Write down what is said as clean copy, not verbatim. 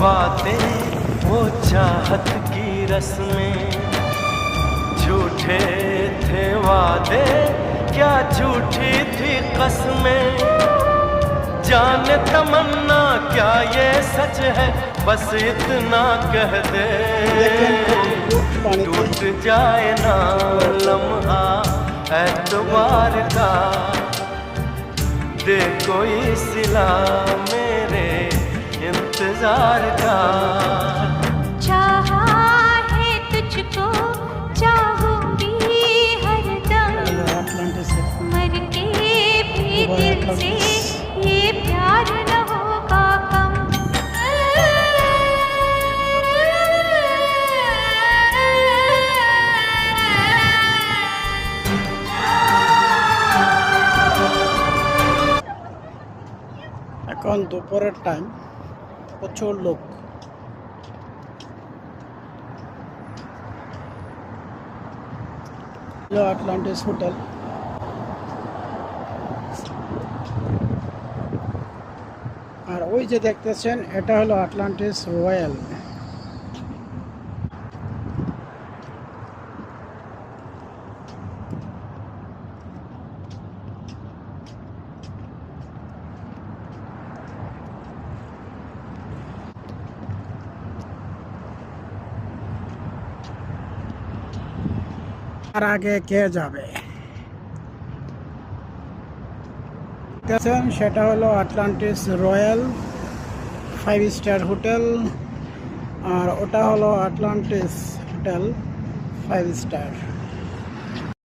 बातें वो चाहत की रस्में, झूठे थे वादे क्या झूठी थी कसमें, जाने तमन्ना क्या ये सच है, बस इतना कह दे टूट जाए ना लम्हा एतबार का, दे कोई सिला मेरे इंतजार का। चाहा है तुझको चाहूंगी हरदम, मर के भी दिल से ये प्यार न होगा कम। এখন দুপুরের টাইম, প্রচুর লোক। আটলান্টিস হোটেল, আর ওই যে দেখতেছেন এটা হলো আটলান্টিস রয়্যাল। আর আগে কে যাবে দেখছেন, সেটা হলো আটলান্টিস রয়্যাল 5 স্টার হোটেল, আর ওটা হলো আটলান্টিস হোটেল 5 স্টার।